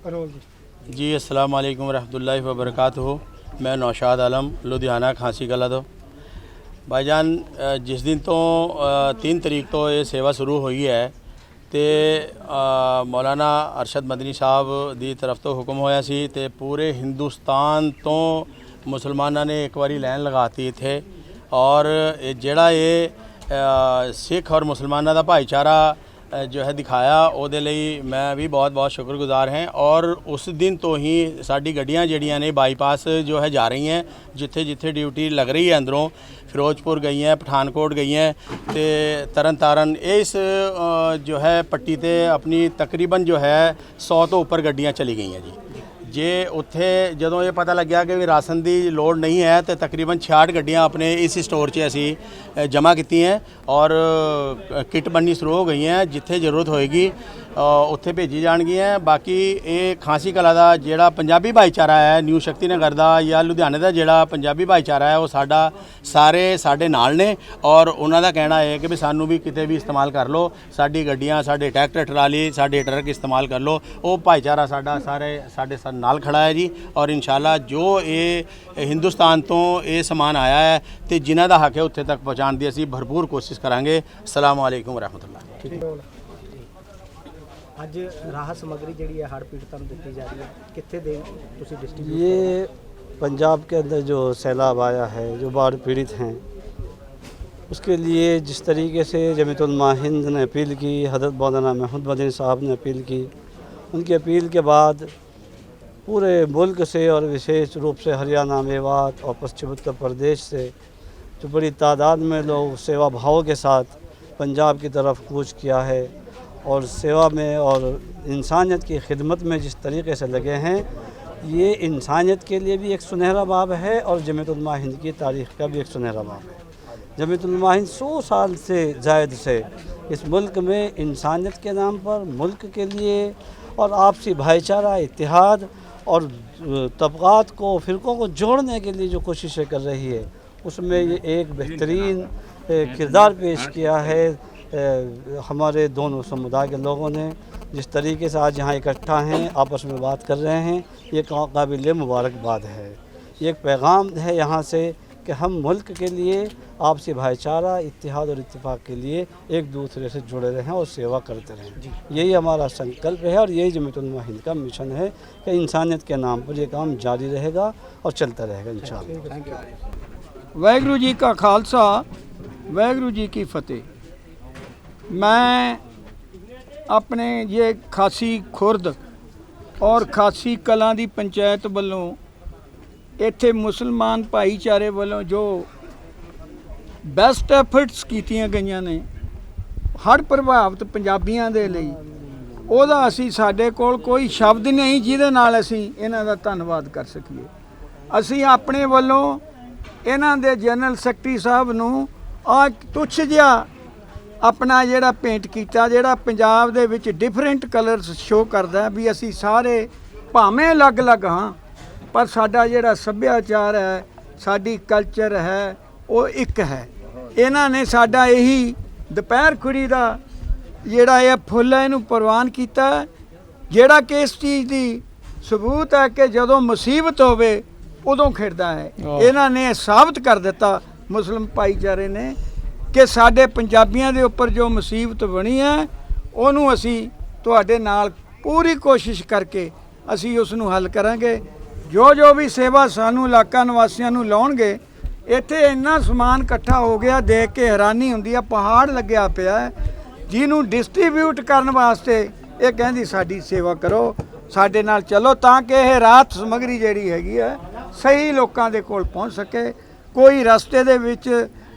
जी अस्सलाम वालेकुम रहमतुल्लाहि व बरकातुहू। मैं नौशाद आलम लुधियाना खांसी कला तो भाईजान जिस दिन तो 3 तरीक तो ये सेवा शुरू हुई है तो मौलाना अरशद मदनी साहब दी तरफ तो हुक्म होया सी ते पूरे हिंदुस्तान तो मुसलमाना ने एक बारी लैन लगाती थे और जेड़ा ये सिख और मुसलमाना का भाईचारा जो है दिखाया ਉਹਦੇ ਲਈ मैं भी बहुत बहुत शुक्रगुजार हैं। और उस दिन तो ही साड़ी गड्डियाँ जड़ियाँ ने बाईपास जो है जा रही हैं जिथे जिथे ड्यूटी लग रही है अंदरों फिरोजपुर गई हैं पठानकोट गई हैं तो तरन तारन इस जो है पट्टी ते अपनी तकरीबन जो है 100 तो ऊपर गड्डियाँ चली गई हैं जी। जे उत्थे जदों ये पता लग्या कि भी राशन की लोड़ नहीं है तो तकरीबन 66 गड्डियाँ अपने इस स्टोर से असी जमा की हैं और किट बननी शुरू हो गई हैं। जिथे ज़रूरत होएगी उत्थे भेजी जाएगियाँ। बाकी ये खांसी कला का जोड़ा पंजाबी भाईचारा है न्यू शक्ति नगर का या लुधियाने का जोड़ा पंजाबी भाईचारा है वो साडा सारे साडे नाल ने और उन्हों का कहना है कि भी सानू भी किते भी इस्तेमाल कर लो साडी गड्डियाँ साडे ट्रैक्टर ट्राली साडे ट्रक इस्तेमाल कर लो वो भाईचारा साडा सारे साडे नाल खड़ा है जी। और इंशाल्लाह जो ये हिंदुस्तान तो ये समान आया है तो जिन्हों का हक है उत्थे तक पहुँचाने की असी भरपूर कोशिश करांगे। अस्सलाम वालेकुम रहमतुल्लाह। ਅੱਜ ਰਾਹਤ ਸਮੱਗਰੀ ਜਿਹੜੀ ਹੈ ਹੜ੍ਹ ਪੀੜਤਾਂ ਨੂੰ ਦਿੱਤੀ ਜਾ ਰਹੀ ਹੈ ਕਿੱਥੇ ਦੇ ਤੁਸੀਂ डिस्ट्रीब्यूट ये पंजाब के अंदर जो सैलाब आया है जो बाढ़ पीड़ित हैं उसके लिए जिस तरीके से जमीयतुलमा हिंद ने अपील की हज़रत मौलाना महमूद मदनी साहब ने अपील की उनकी अपील के बाद पूरे मुल्क से और विशेष रूप से हरियाणा मेवात और पश्चिम उत्तर प्रदेश से जो बड़ी तादाद में लोग सेवा भाव के साथ पंजाब की तरफ कूच किया है और सेवा में और इंसानियत की खिदमत में जिस तरीके से लगे हैं ये इंसानियत के लिए भी एक सुनहरा बाब है और जमीयतुलमा हिंद की तारीख़ का भी एक सुनहरा बाब है। जमीयतुलमा हिंद 100 साल से जायद से इस मुल्क में इंसानियत के नाम पर मुल्क के लिए और आपसी भाईचारा इत्तेहाद और तबक़ात को फ़िरक़ों को जोड़ने के लिए जो कोशिशें कर रही है उसमें ये एक बेहतरीन किरदार पेश किया है हमारे दोनों समुदाय के लोगों ने। जिस तरीके से आज यहाँ इकट्ठा हैं आपस में बात कर रहे हैं ये काबिल मुबारकबाद है। ये एक पैगाम है यहाँ से कि हम मुल्क के लिए आपसी भाईचारा इत्तेहाद और इत्तेफाक के लिए एक दूसरे से जुड़े रहें और सेवा करते रहें। यही हमारा संकल्प है और यही जमीयतुलमा हिंद का मिशन है कि इंसानियत के नाम पर यह काम जारी रहेगा और चलता रहेगा इंशाअल्लाह। वाहिगुरू जी का खालसा वाहिगुरू जी की फतेह। मैं अपने ये खासी खुर्द और खासी कलां दी पंचायत वालों इत्थे मुसलमान भाईचारे वालों जो बेस्ट एफर्ट्स कीतियां गईयां ने हड़ प्रभावित पंजाबियां दे लई ਉਹਦਾ ਅਸੀਂ ਸਾਡੇ ਕੋਲ ਕੋਈ ਸ਼ਬਦ ਨਹੀਂ ਜਿਹਦੇ ਨਾਲ ਅਸੀਂ ਇਹਨਾਂ ਦਾ ਧੰਨਵਾਦ ਕਰ ਸਕੀਏ। ਅਸੀਂ ਆਪਣੇ ਵੱਲੋਂ ਇਹਨਾਂ ਦੇ ਜਨਰਲ ਸੈਕਟਰੀ ਸਾਹਿਬ ਨੂੰ ਆ ਤੁੱਛ ਜਿਹਾ अपना जोड़ा पेंट किया जोड़ा पंजाब दे विच डिफरेंट कलर्स शो करता है भी असी सारे भावें अलग अलग हाँ पर साडा जोड़ा सभ्याचार है साडी कल्चर है वो एक है। इन्हां ने साडा यही दोपहर खुड़ी का जोड़ा ये फुल है इनू प्रवान किया जोड़ा कि इस चीज़ की सबूत है कि जदों मुसीबत होवे उदों खिड़दा है। इन्हां ने साबित कर दिता मुस्लिम भाईचारे ने कि साडे पंजाबियों के उपर जो मुसीबत बनी है उन्होंने असी तुहाडे नाल पूरी कोशिश करके असी उसनू हल करांगे। जो भी सेवा सानू इलाका निवासियों नू लाउणगे इत्थे इन्ना समान इकट्ठा हो गया देख के हैरानी हुंदी है। पहाड़ लग्या पिया है जिन्हों डिस्ट्रीब्यूट करने वास्ते ये कहंदी साडी सेवा करो साडे नाल चलो ताकि यह राहत समग्री जिहड़ी हैगी है सही लोकां दे कोल पहुँच सके। कोई रस्ते दे विच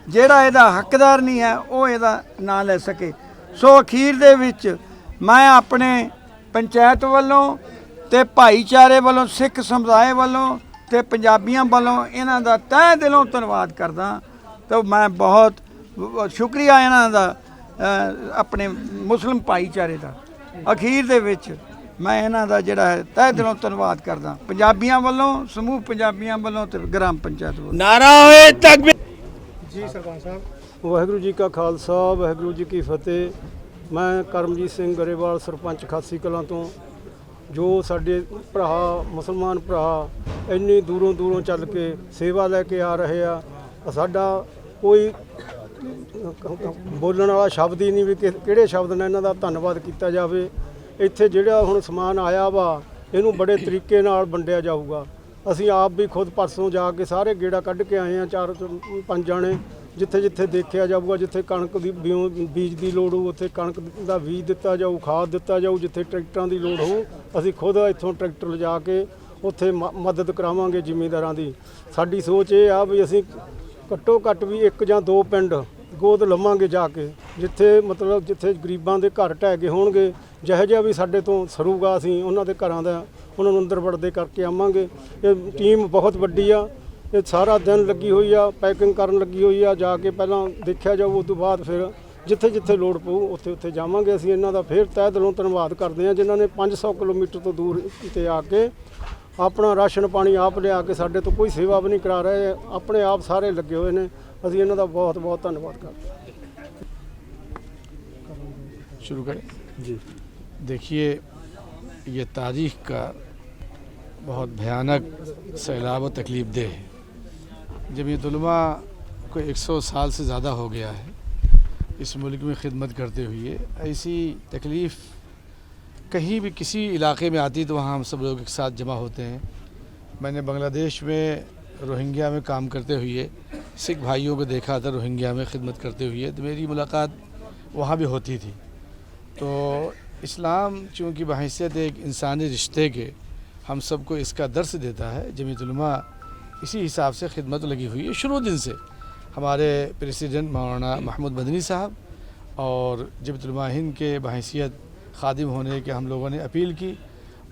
ਜਿਹੜਾ ਇਹਦਾ ਹੱਕਦਾਰ नहीं है वो ਇਹਦਾ ना ले सके। सो अखीर ਦੇ ਵਿੱਚ मैं अपने पंचायत वालों ते भाईचारे वालों सिख समुदाय वालों ते पंजाबियों वालों इन्हां दा तहे दिलों धन्नवाद करदा। तो मैं बहुत शुक्रिया इन्हां दा अपने मुस्लिम भाईचारे दा। अखीर दे विच मैं इन्हां दा जिहड़ा है तहे दिलों धन्नवाद करदा पंजाबियों वालों समूह पंजाबियों वालों ते ग्राम पंचायत वालों। नारा होए तकबीर। जी सरपंच साहब। वाहिगुरू जी का खालसा वाहिगुरू जी की फतेह। मैं करमजीत सिंह गरेवाल सरपंच खासी कलां तो ਜੋ ਸਾਡੇ ਭਰਾ ਮੁਸਲਮਾਨ ਭਰਾ ਇੰਨੀ ਦੂਰੋਂ ਦੂਰੋਂ ਚੱਲ ਕੇ ਸੇਵਾ ਲੈ ਕੇ ਆ ਰਹੇ ਆ। ਸਾਡਾ ਕੋਈ ਬੋਲਣ ਵਾਲਾ ਸ਼ਬਦ ਹੀ ਨਹੀਂ ਵੀ ਕਿਹੜੇ ਸ਼ਬਦ ਨਾਲ ਇਹਨਾਂ ਦਾ ਧੰਨਵਾਦ ਕੀਤਾ ਜਾਵੇ। ਇੱਥੇ ਜਿਹੜਾ ਹੁਣ ਸਮਾਨ ਆਇਆ ਵਾ ਇਹਨੂੰ ਬੜੇ ਤਰੀਕੇ ਨਾਲ ਵੰਡਿਆ ਜਾਊਗਾ। ਅਸੀਂ ਆਪ ਵੀ ਖੁਦ ਪਰਸੋਂ ਜਾ ਕੇ ਸਾਰੇ ਗੇੜਾ ਕੱਢ ਕੇ ਆਏ ਆ, 4-5 ਜਾਣੇ। ਜਿੱਥੇ ਜਿੱਥੇ ਦੇਖਿਆ ਜਾਊਗਾ, ਜਿੱਥੇ ਕਣਕ ਦੀ ਬੀਜ ਦੀ ਲੋੜ ਹੋਊ ਉੱਥੇ ਕਣਕ ਦਾ ਬੀਜ ਦਿੱਤਾ ਜਾਊ, ਖਾਦ ਦਿੱਤਾ ਜਾਊ। ਜਿੱਥੇ ਟਰੈਕਟਰਾਂ ਦੀ ਲੋੜ ਹੋਊ ਅਸੀਂ ਖੁਦ ਇੱਥੋਂ ਟਰੈਕਟਰ ਲਿਜਾ ਕੇ ਉੱਥੇ ਮਦਦ ਕਰਾਵਾਂਗੇ ਜ਼ਿਮੀਂਦਾਰਾਂ ਦੀ। ਸਾਡੀ ਸੋਚ ਇਹ ਆ ਵੀ ਅਸੀਂ ਘੱਟੋ ਘੱਟ ਵੀ 1 ਜਾਂ 2 ਪਿੰਡ ਗੋਦ ਲਵਾਂਗੇ ਜਾ ਕੇ, ਜਿੱਥੇ ਮਤਲਬ ਜਿੱਥੇ ਗਰੀਬਾਂ ਦੇ ਘਰ ਢਹਿ ਗਏ ਹੋਣਗੇ, ਜਿਹੋ ਜਿਹਾ ਵੀ ਸਾਡੇ ਤੋਂ ਸਰੂਗਾ ਅਸੀਂ ਉਹਨਾਂ ਦੇ ਘਰਾਂ ਦਾ ਉਹਨਾਂ ਨੂੰ ਅੰਦਰ ਵੜਦੇ ਕਰਕੇ ਆਵਾਂਗੇ। ਇਹ ਟੀਮ ਬਹੁਤ ਵੱਡੀ ਆ, ਇਹ ਸਾਰਾ ਦਿਨ ਲੱਗੀ ਹੋਈ ਆ, ਪੈਕਿੰਗ ਕਰਨ ਲੱਗੀ ਹੋਈ ਆ। ਜਾ ਕੇ ਪਹਿਲਾਂ ਦੇਖਿਆ ਜਾਊ, ਉਸ ਤੋਂ ਬਾਅਦ ਫਿਰ ਜਿੱਥੇ ਜਿੱਥੇ ਲੋੜ ਪਊ ਉੱਥੇ ਉੱਥੇ ਜਾਵਾਂਗੇ। ਅਸੀਂ ਇਹਨਾਂ ਦਾ ਫਿਰ ਤਹਿ ਦਿਲੋਂ ਧੰਨਵਾਦ ਕਰਦੇ ਹਾਂ ਜਿਨ੍ਹਾਂ ਨੇ 500 ਕਿਲੋਮੀਟਰ ਤੋਂ ਦੂਰ ਤੇ ਆ ਕੇ ਆਪਣਾ ਰਾਸ਼ਨ ਪਾਣੀ ਆਪ ਲਿਆ ਕੇ ਸਾਡੇ ਤੋਂ ਕੋਈ ਸੇਵਾ ਵੀ ਨਹੀਂ ਕਰਾ ਰਹੇ, ਆਪਣੇ ਆਪ ਸਾਰੇ ਲੱਗੇ ਹੋਏ ਨੇ। ਅਸੀਂ ਇਹਨਾਂ ਦਾ बहुत बहुत धन्यवाद करते हैं। शुरू करें जी। देखिए, ये तारीख़ का बहुत भयानक सैलाब व तकलीफ़ देह है। जमीयत उलमा को 100 साल से ज़्यादा हो गया है इस मुल्क में ख़िदमत करते हुए। ऐसी तकलीफ़ कहीं भी किसी इलाके में आती तो वहाँ हम सब लोग एक साथ जमा होते हैं। मैंने बांग्लादेश में रोहिंग्या में काम करते हुए सिख भाइयों को देखा था, रोहिंग्या में ख़िदमत करते हुए, तो मेरी मुलाकात वहाँ भी होती थी। तो इस्लाम चूँकि बहैसियत एक इंसानी रिश्ते के हम सबको इसका दर्स देता है। जमीयत उलमा इसी हिसाब से खिदमत लगी हुई है शुरू दिन से। हमारे प्रेसिडेंट मौलाना महमूद मदनी साहब और जमीयत उलमा हिंद के बहैसियत खादिम होने के हम लोगों ने अपील की।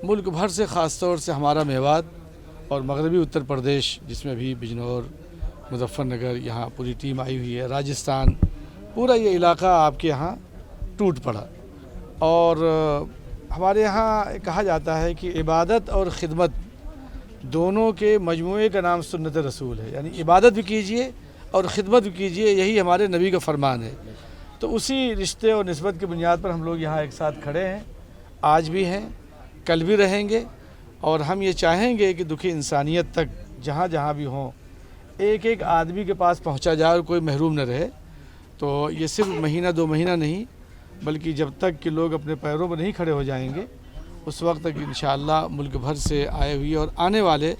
मुल्क भर से ख़ास तौर से हमारा मेवात और मगरबी उत्तर प्रदेश, जिसमें भी बिजनौर, मुजफ्फरनगर, यहाँ पूरी टीम आई हुई है, राजस्थान, पूरा ये इलाका आपके यहाँ टूट पड़ा। और हमारे यहाँ कहा जाता है कि इबादत और ख़िदमत दोनों के मजमूए का नाम सुन्नत रसूल है, यानी इबादत भी कीजिए और ख़िदमत भी कीजिए, यही हमारे नबी का फरमान है। तो उसी रिश्ते और निस्बत की बुनियाद पर हम लोग यहाँ एक साथ खड़े हैं, आज भी हैं, कल भी रहेंगे। और हम ये चाहेंगे कि दुखी इंसानियत तक जहाँ जहाँ भी हों एक एक आदमी के पास पहुँचा जाए और कोई महरूम न रहे। तो ये सिर्फ महीना 2 महीना नहीं, बल्कि जब तक कि लोग अपने पैरों पर नहीं खड़े हो जाएंगे उस वक्त तक इंशाअल्लाह मुल्क भर से आए हुए और आने वाले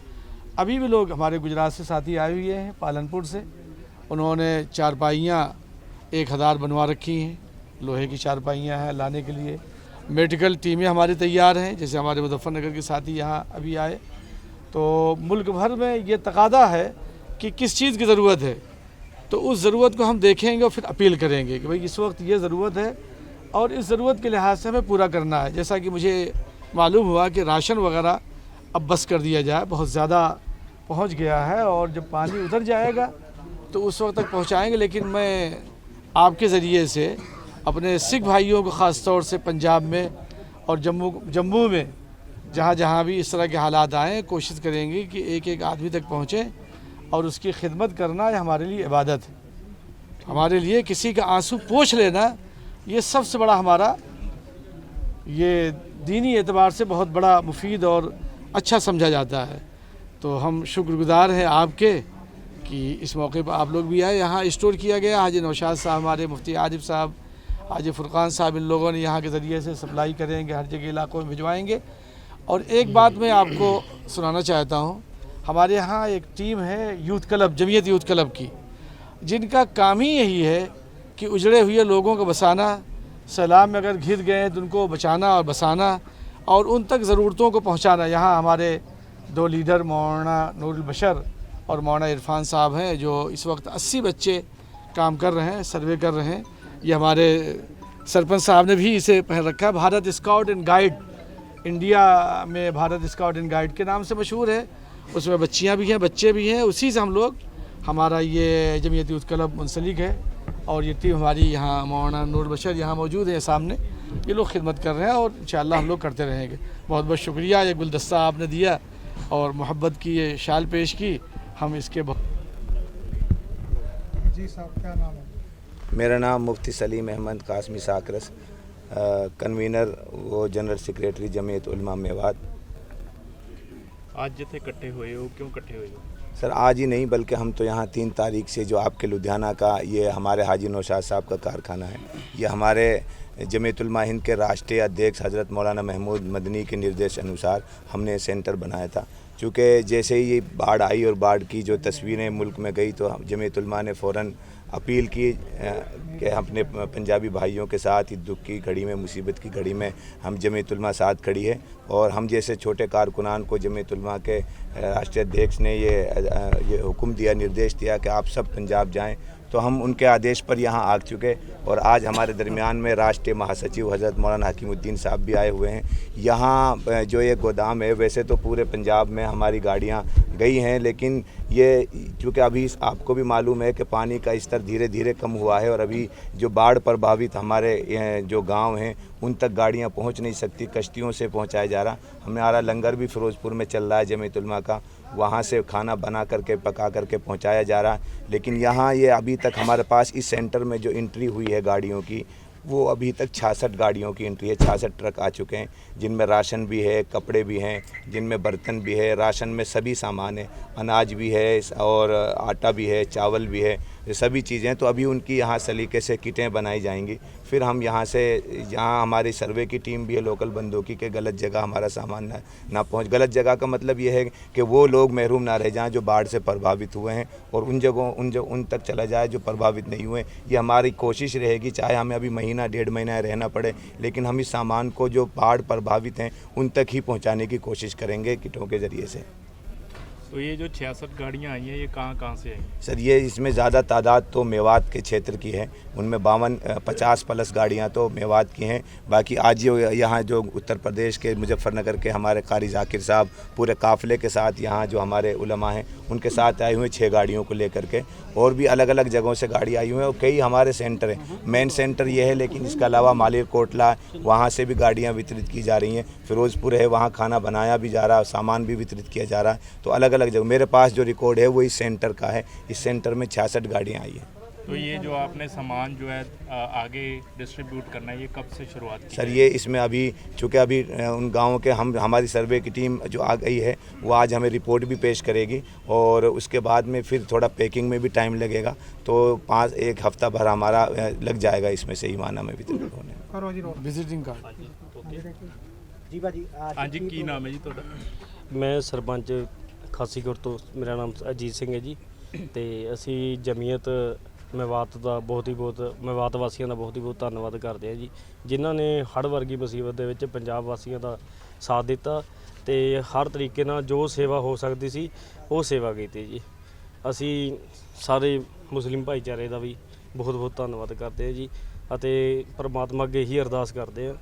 अभी भी लोग हमारे गुजरात से साथी आए हुए हैं, पालनपुर से। उन्होंने चारपाइयाँ 1000 बनवा रखी हैं, लोहे की चारपाइयाँ हैं लाने के लिए। मेडिकल टीमें हमारी तैयार हैं, जैसे हमारे मुजफ्फरनगर के साथी यहाँ अभी आए। तो मुल्क भर में ये तकादा है कि किस चीज़ की ज़रूरत है, तो उस ज़रूरत को हम देखेंगे और फिर अपील करेंगे कि भाई इस वक्त ये ज़रूरत है और इस ज़रूरत के लिहाज से हमें पूरा करना है। जैसा कि मुझे मालूम हुआ कि राशन वगैरह अब बस कर दिया जाए, बहुत ज़्यादा पहुँच गया है और जब पानी उतर जाएगा तो उस वक्त तक पहुँचाएँगे। लेकिन मैं आपके ज़रिए से अपने सिख भाइयों को ख़ास तौर से पंजाब में और जम्मू में जहाँ जहाँ भी इस तरह के हालात आएँ, कोशिश करेंगे कि एक एक आदमी तक पहुँचे और उसकी खिदमत करना ये हमारे लिए इबादत है। हमारे लिए किसी का आंसू पोंछ लेना ये सबसे बड़ा हमारा ये दीनी एतबार से बहुत बड़ा मुफीद और अच्छा समझा जाता है। तो हम शुक्रगुजार हैं आपके कि इस मौके पर आप लोग भी आए। यहाँ स्टोर किया गया, हाजी नौशाद साहब, हमारे मुफ्ती आरिफ साहब, हाजी फुरकान साहब, इन लोगों ने यहाँ के ज़रिए से सप्लाई करेंगे, हर जगह इलाकों में भिजवाएंगे। और एक बात मैं आपको सुनाना चाहता हूँ, हमारे यहाँ एक टीम है youth club, Jamiat youth club की, जिनका काम ही यही है कि उजड़े हुए लोगों को बसाना, सैलाब में अगर घिर गए तो उनको बचाना और बसाना और उन तक ज़रूरतों को पहुँचाना। यहाँ हमारे 2 लीडर मौलाना नूरुल बशर और मौलाना इरफान साहब हैं, जो इस वक्त 80 बच्चे काम कर रहे हैं, सर्वे कर रहे हैं। ये हमारे सरपंच साहब ने भी इसे पहन रखा है। Bharat scout and guide, India में भारत स्काउट एंड गाइड के नाम से मशहूर है। उसमें बच्चियां भी हैं, बच्चे भी हैं। उसी से हम लोग, हमारा ये जमीयत यूथ क्लब मुंसलिक है और ये टीम हमारी यहाँ मौलाना नूर बशर यहाँ मौजूद है सामने, ये लोग खिदमत कर रहे हैं और इंशाअल्लाह हम लोग करते रहेंगे। बहुत बहुत शुक्रिया, ये गुलदस्ता आपने दिया और मोहब्बत की ये शाल पेश की, हम इसके जी साहब क्या नाम है? मेरा नाम मुफ्ती सलीम अहमद कासमी साकरस, कन्वीनर वो जनरल सेक्रेटरी जमीयत उलमा मेवात। आज जिथे इकट्ठे हुए हो, क्यों इकट्ठे हुए हो? सर आज ही नहीं बल्कि हम तो यहाँ 3 तारीख से जो आपके लुधियाना का ये हमारे हाजी नौशाद साहब का कारखाना है, ये हमारे जमीयत उलमा हिंद के राष्ट्रीय अध्यक्ष हज़रत मौलाना महमूद मदनी के निर्देश अनुसार हमने सेंटर बनाया था। चूँकि जैसे ही ये बाढ़ आई और बाढ़ की जो तस्वीरें मुल्क में गई तो जमीयत उलमा ने फ़ौरन अपील की कि अपने पंजाबी भाइयों के साथ इस दुख की घड़ी में, मुसीबत की घड़ी में हम जमीयत उलमा साथ खड़ी है। और हम जैसे छोटे कारकुनान को जमीयत उलमा के राष्ट्रीय अध्यक्ष ने ये हुक्म दिया, निर्देश दिया कि आप सब पंजाब जाएं, तो हम उनके आदेश पर यहाँ आ चुके। और आज हमारे दरमियान में राष्ट्रीय महासचिव हज़रत मौलाना हकीमुद्दीन साहब भी आए हुए हैं। यहाँ जो ये गोदाम है, वैसे तो पूरे पंजाब में हमारी गाड़ियाँ गई हैं, लेकिन ये चूँकि अभी आपको भी मालूम है कि पानी का स्तर धीरे धीरे कम हुआ है और अभी जो बाढ़ प्रभावित हमारे जो गांव हैं उन तक गाड़ियां पहुंच नहीं सकती, कश्तियों से पहुंचाया जा रहा। हमारा लंगर भी फ़िरोज़पुर में चल रहा है जमीयत उलमा का, वहाँ से खाना बना करके पका करके पहुंचाया जा रहा है। लेकिन यहाँ ये अभी तक हमारे पास इस सेंटर में जो एंट्री हुई है गाड़ियों की, वो अभी तक 66 गाड़ियों की एंट्री है। 66 ट्रक आ चुके हैं जिनमें राशन भी है, कपड़े भी हैं, जिनमें बर्तन भी है, राशन में सभी सामान है, अनाज भी है और आटा भी है, चावल भी है, ये सभी चीज़ें। तो अभी उनकी यहाँ सलीके से किटें बनाई जाएंगी। फिर हम यहाँ से, यहाँ हमारी सर्वे की टीम भी है लोकल बंदूकी के, गलत जगह हमारा सामान ना पहुँच। गलत जगह का मतलब ये है कि वो लोग महरूम ना रह जाएँ जो बाढ़ से प्रभावित हुए हैं, और उन जगहों उन तक चला जाए जो प्रभावित नहीं हुए। ये हमारी कोशिश रहेगी, चाहे हमें अभी महीना 1.5 महीना रहना पड़े, लेकिन हम इस सामान को जो बाढ़ प्रभावित हैं उन तक ही पहुँचाने की कोशिश करेंगे किटों के ज़रिए से। तो ये जो 66 गाड़ियाँ आई हैं, ये कहाँ से आई? सर ये इसमें ज़्यादा तादाद तो मेवात के क्षेत्र की है, उनमें 50 प्लस गाड़ियाँ तो मेवात की हैं। बाकी आज यहाँ जो उत्तर प्रदेश के मुजफ्फरनगर के हमारे कारी ज़ाकिर साहब पूरे काफ़िले के साथ, यहाँ जो हमारे उलमा हैं उनके साथ आए हुए 6 गाड़ियों को लेकर के, और भी अलग अलग जगहों से गाड़ी आई हुई है। और कई हमारे सेंटर हैं, मेन सेंटर ये है, लेकिन इसके अलावा मालिर कोटला वहाँ से भी गाड़ियाँ वितरित की जा रही हैं। फ़िरोज़पुर है, वहाँ खाना बनाया भी जा रहा है, सामान भी वितरित किया जा रहा है। तो अलग अलग जगह मेरे पास जो रिकॉर्ड है वो इस सेंटर का है। इस सेंटर में 66 गाड़ियाँ आई हैं। तो ये जो आपने सामान जो है आगे डिस्ट्रीब्यूट करना है, ये कब से शुरुआत की? सर ये इसमें अभी चूँकि अभी उन गाँवों के हमारी सर्वे की टीम जो आ गई है वो आज हमें रिपोर्ट भी पेश करेगी, और उसके बाद में फिर थोड़ा पैकिंग में भी टाइम लगेगा। तो 1 हफ्ता भर हमारा लग जाएगा इसमें से ही माना में वितरण होने। विजिटिंग कार्ड जी भाजी, हाँ जी, की नाम है जी ਤੁਹਾਡਾ? मैं सरपंच खासीगुर तो मेरा नाम अजीत सिंह है जी। ਤੇ ਅਸੀਂ ਜਮੀਅਤ ਮੇਵਾਤ ਦਾ ਬਹੁਤ ਮੇਵਾਤ ਵਾਸੀਆਂ ਦਾ ਬਹੁਤ ਧੰਨਵਾਦ ਕਰਦੇ ਹਾਂ ਜੀ, ਜਿਨ੍ਹਾਂ ਨੇ ਹੜ੍ਹ ਵਰਗੀ ਮੁਸੀਬਤ ਦੇ ਵਿੱਚ ਪੰਜਾਬ ਵਾਸੀਆਂ ਦਾ ਸਾਥ ਦਿੱਤਾ ਤੇ ਹਰ ਤਰੀਕੇ ਨਾਲ ਜੋ ਸੇਵਾ ਹੋ ਸਕਦੀ ਸੀ ਉਹ ਸੇਵਾ ਕੀਤੀ ਜੀ। ਅਸੀਂ ਸਾਰੇ ਮੁਸਲਿਮ ਭਾਈਚਾਰੇ ਦਾ ਵੀ ਬਹੁਤ ਧੰਨਵਾਦ ਕਰਦੇ ਹਾਂ ਜੀ, ਅਤੇ ਪਰਮਾਤਮਾ ਅੱਗੇ ਹੀ ਅਰਦਾਸ ਕਰਦੇ ਹਾਂ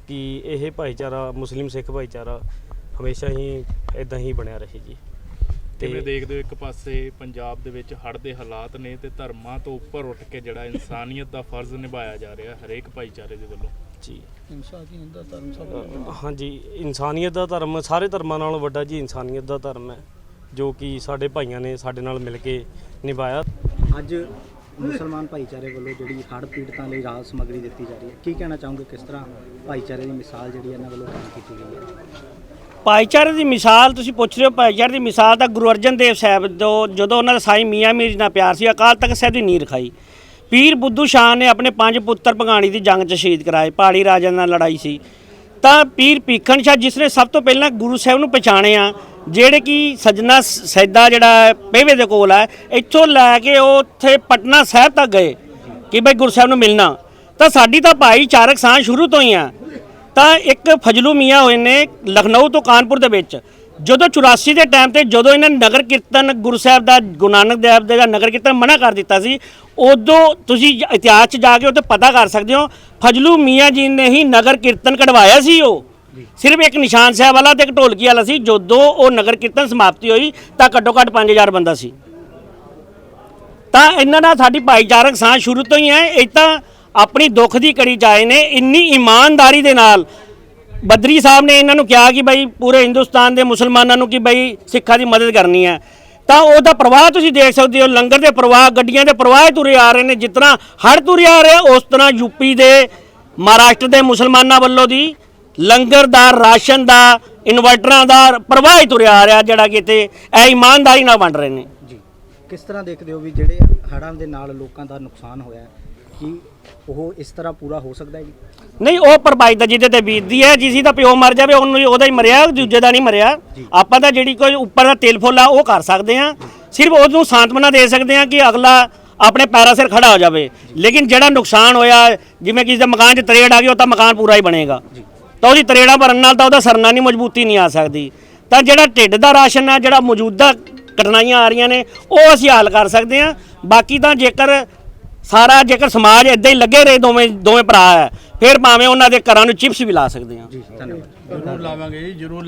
ਕਿ ਇਹ ਭਾਈਚਾਰਾ, ਮੁਸਲਿਮ ਸਿੱਖ ਭਾਈਚਾਰਾ ਹਮੇਸ਼ਾ ਹੀ ਇੱਦਾਂ ਹੀ ਬਣਿਆ ਰਹੇ ਜੀ। ਕਿਵੇਂ ਦੇਖਦੇ ਹੋ, ਇੱਕ ਪਾਸੇ ਪੰਜਾਬ ਦੇ ਵਿੱਚ ਹੜ੍ਹ ਦੇ ਹਾਲਾਤ ਨੇ ਤੇ ਧਰਮਾਂ ਤੋਂ ਉੱਪਰ ਉੱਠ ਕੇ ਜਿਹੜਾ ਇਨਸਾਨੀਅਤ ਦਾ ਫਰਜ਼ ਨਿਭਾਇਆ ਜਾ ਰਿਹਾ ਹਰੇਕ ਭਾਈਚਾਰੇ ਦੇ ਵੱਲੋਂ ਜੀ, ਹਾਂਜੀ, ਇਨਸਾਨੀਅਤ ਦਾ ਧਰਮ ਸਾਰੇ ਧਰਮਾਂ ਨਾਲੋਂ ਵੱਡਾ ਜੀ ਇਨਸਾਨੀਅਤ ਦਾ ਧਰਮ ਹੈ, ਜੋ ਕਿ ਸਾਡੇ ਭਾਈਆਂ ਨੇ ਸਾਡੇ ਨਾਲ ਮਿਲ ਕੇ ਨਿਭਾਇਆ। ਅੱਜ ਮੁਸਲਮਾਨ ਭਾਈਚਾਰੇ ਵੱਲੋਂ ਜਿਹੜੀ ਹੜ੍ਹ ਪੀੜਤਾਂ ਲਈ ਰਾਹਤ ਸਮੱਗਰੀ ਦਿੱਤੀ ਜਾ ਰਹੀ ਹੈ, ਕੀ ਕਹਿਣਾ ਚਾਹੋਗੇ, ਕਿਸ ਤਰ੍ਹਾਂ ਭਾਈਚਾਰੇ ਦੀ ਮਿਸਾਲ ਜਿਹੜੀ ਇਹਨਾਂ ਵੱਲੋਂ ਕਾਇਮ ਕੀਤੀ ਗਈ ਹੈ? ਭਾਈਚਾਰੇ ਦੀ ਮਿਸਾਲ ਤੁਸੀਂ ਪੁੱਛ ਰਹੇ ਹੋ। ਭਾਈਚਾਰੇ ਦੀ ਮਿਸਾਲ ਤਾਂ ਗੁਰੂ ਅਰਜਨ ਦੇਵ ਸਾਹਿਬ ਜਦੋਂ ਉਹਨਾਂ ਦਾ ਸਾਈਂ ਮੀਆਂ ਮੀਰ ਨਾਲ ਪਿਆਰ ਸੀ, ਅਕਾਲ ਤਖਤ ਸਾਹਿਬ ਦੀ ਨੀਂਹ ਰਖਾਈ। ਪੀਰ ਬੁੱਧੂ ਸ਼ਾਹ ਨੇ ਆਪਣੇ 5 ਪੁੱਤਰ ਭਗਾਣੀ ਦੀ ਜੰਗ 'ਚ ਸ਼ਹੀਦ ਕਰਾਏ, ਪਹਾੜੀ ਰਾਜਿਆਂ ਨਾਲ ਲੜਾਈ ਸੀ। ਤਾਂ ਪੀਰ ਭੀਖਣ ਸ਼ਾਹ ਜਿਸ ਨੇ ਸਭ ਤੋਂ ਪਹਿਲਾਂ ਗੁਰੂ ਸਾਹਿਬ ਨੂੰ ਪਛਾਣਿਆ, ਜਿਹੜੇ ਕਿ ਸਜਣਾ ਸੈਦਾ ਜਿਹੜਾ ਪੇਵੇ ਦੇ ਕੋਲ ਹੈ, ਇੱਥੋਂ ਲੈ ਕੇ ਉਹ ਉੱਥੇ ਪਟਨਾ ਸਾਹਿਬ ਤੱਕ ਗਏ ਕਿ ਬਈ ਗੁਰੂ ਸਾਹਿਬ ਨੂੰ ਮਿਲਣਾ। ਤਾਂ ਸਾਡੀ ਤਾਂ ਭਾਈਚਾਰਕ ਸਾਂਝ ਸ਼ੁਰੂ ਤੋਂ ਹੀ ਆ। ਤਾਂ ਇੱਕ ਫਜਲੂ ਮੀਆਂ ਹੋਏ ਨੇ ਲਖਨਊ ਤੋਂ ਕਾਨਪੁਰ ਦੇ ਵਿੱਚ, ਜਦੋਂ 84 ਦੇ ਟਾਈਮ ਤੇ ਜਦੋਂ ਇਹਨਾਂ ਨੇ ਨਗਰ ਕੀਰਤਨ ਗੁਰੂ ਸਾਹਿਬ ਦਾ, ਗੁਰੂ ਨਾਨਕ ਦੇਵ ਦਾ ਨਗਰ ਕੀਰਤਨ ਮਨਾ ਕਰ ਦਿੱਤਾ ਸੀ, ਉਦੋਂ ਤੁਸੀਂ ਇਤਿਹਾਸ 'ਚ ਜਾ ਕੇ ਉੱਥੇ ਪਤਾ ਕਰ ਸਕਦੇ ਹੋ, ਫਜਲੂ ਮੀਆਂ ਜੀ ਨੇ ਹੀ ਨਗਰ ਕੀਰਤਨ ਕਢਵਾਇਆ ਸੀ। ਉਹ ਸਿਰਫ ਇੱਕ ਨਿਸ਼ਾਨ ਸਾਹਿਬ ਵਾਲਾ ਤੇ ਇੱਕ ਢੋਲਕੀ ਵਾਲਾ ਸੀ। ਜਦੋਂ ਉਹ ਨਗਰ ਕੀਰਤਨ ਸਮਾਪਤੀ ਹੋਈ ਤਾਂ ਘੱਟੋ ਘੱਟ 5000 ਬੰਦਾ ਸੀ। ਤਾਂ ਇਹਨਾਂ ਨਾਲ ਸਾਡੀ ਭਾਈਚਾਰਕ ਸਾਂਝ ਸ਼ੁਰੂ ਤੋਂ ਹੀ ਹੈ। ਇਹ ਤਾਂ ਆਪਣੀ ਦੁੱਖ ਦੀ ਘੜੀ 'ਚ ਆਏ ਨੇ, ਇੰਨੀ ਇਮਾਨਦਾਰੀ ਦੇ ਨਾਲ। ਬਦਰੀ ਸਾਹਿਬ ਨੇ ਇਹਨਾਂ ਨੂੰ ਕਿਹਾ ਕਿ ਬਈ ਪੂਰੇ ਹਿੰਦੁਸਤਾਨ ਦੇ ਮੁਸਲਮਾਨਾਂ ਨੂੰ ਕਿ ਬਈ ਸਿੱਖਾਂ ਦੀ ਮਦਦ ਕਰਨੀ ਹੈ, ਤਾਂ ਉਹਦਾ ਪ੍ਰਵਾਹ ਤੁਸੀਂ ਦੇਖ ਸਕਦੇ ਹੋ। ਲੰਗਰ ਦੇ ਪ੍ਰਵਾਹ, ਗੱਡੀਆਂ ਦੇ ਪ੍ਰਵਾਹ ਤੁਰੇ ਆ ਰਹੇ ਨੇ। ਜਿਸ ਤਰ੍ਹਾਂ ਹੜ੍ਹ ਤੁਰੇ ਆ ਰਿਹਾ, ਉਸ ਤਰ੍ਹਾਂ ਯੂਪੀ ਦੇ ਮਹਾਰਾਸ਼ਟਰ ਦੇ ਮੁਸਲਮਾਨਾਂ ਵੱਲੋਂ ਦੀ ਲੰਗਰ ਦਾ, ਰਾਸ਼ਨ ਦਾ, ਇਨਵਰਟਰਾਂ ਦਾ ਪ੍ਰਵਾਹ ਹੀ ਤੁਰਿਆ ਆ ਰਿਹਾ, ਜਿਹੜਾ ਕਿ ਇੱਥੇ ਇਹ ਇਮਾਨਦਾਰੀ ਨਾਲ ਵੰਡ ਰਹੇ ਨੇ। ਜੀ, ਕਿਸ ਤਰ੍ਹਾਂ ਦੇਖਦੇ ਹੋ ਵੀ ਜਿਹੜੇ ਹੜ੍ਹਾਂ ਦੇ ਨਾਲ ਲੋਕਾਂ ਦਾ ਨੁਕਸਾਨ ਹੋਇਆ ਹੈ, ਕੀ ਉਹ ਇਸ ਤਰ੍ਹਾਂ ਪੂਰਾ ਹੋ ਸਕਦਾ ਹੈ ਜੀ? ਨਹੀਂ, ਉਹ ਭਰਪਾਈ ਤਾਂ ਜਿਹਦੇ ਤੇ ਬੀਤਦੀ ਹੈ, ਜਿਸ ਦਾ ਪਿਓ ਮਰ ਜਾਵੇ ਉਹਨੂੰ ਉਹਦਾ ਹੀ ਮਰਿਆ, ਦੂਜੇ ਦਾ ਨਹੀਂ ਮਰਿਆ। ਆਪਾਂ ਤਾਂ ਜਿਹੜੀ ਕੋਈ ਉੱਪਰ ਦਾ ਤਿਲ ਫੁੱਲ ਆ ਉਹ ਕਰ ਸਕਦੇ ਹਾਂ, ਸਿਰਫ ਉਹਨੂੰ ਸਾਂਤਵਨਾ ਦੇ ਸਕਦੇ ਹਾਂ ਕਿ ਅਗਲਾ ਆਪਣੇ ਪੈਰਾਂ ਸਿਰ ਖੜਾ ਹੋ ਜਾਵੇ। ਲੇਕਿਨ ਜਿਹੜਾ ਨੁਕਸਾਨ ਹੋਇਆ, ਜਿਵੇਂ ਕਿਸੇ ਦੇ ਮਕਾਨ 'ਚ ਤਰੇੜ ਆ ਗਈ, ਉਹ ਤਾਂ ਮਕਾਨ ਪੂਰਾ ਹੀ ਬਣੇਗਾ, ਤਾਂ ਉਹਦੀ ਤਰੇੜਾਂ ਭਰਨ ਨਾਲ ਤਾਂ ਉਹਦਾ ਸਰਨਾ ਨਹੀਂ, ਮਜ਼ਬੂਤੀ ਨਹੀਂ ਆ ਸਕਦੀ। ਤਾਂ ਜਿਹੜਾ ਢਿੱਡ ਦਾ ਰਾਸ਼ਨ ਆ, ਜਿਹੜਾ ਮੌਜੂਦਾ ਕਠਿਨਾਈਆਂ ਆ ਰਹੀਆਂ ਨੇ, ਉਹ ਅਸੀਂ ਹੱਲ ਕਰ ਸਕਦੇ ਹਾਂ। ਬਾਕੀ ਤਾਂ ਜੇਕਰ ਸਮਾਜ ਇੱਦਾਂ ਹੀ ਲੱਗੇ ਰਹੇ, ਦੋਵੇਂ ਭਰਾ ਹੈ, ਫਿਰ ਭਾਵੇਂ ਉਹਨਾਂ ਦੇ ਘਰਾਂ ਨੂੰ ਚਿਪਸ ਵੀ ਲਾ ਸਕਦੇ ਹਾਂ। ਜੀ, ਧੰਨਵਾਦ। ਜ਼ਰੂਰ ਲਾਵਾਂਗੇ ਜੀ, ਜ਼ਰੂਰ।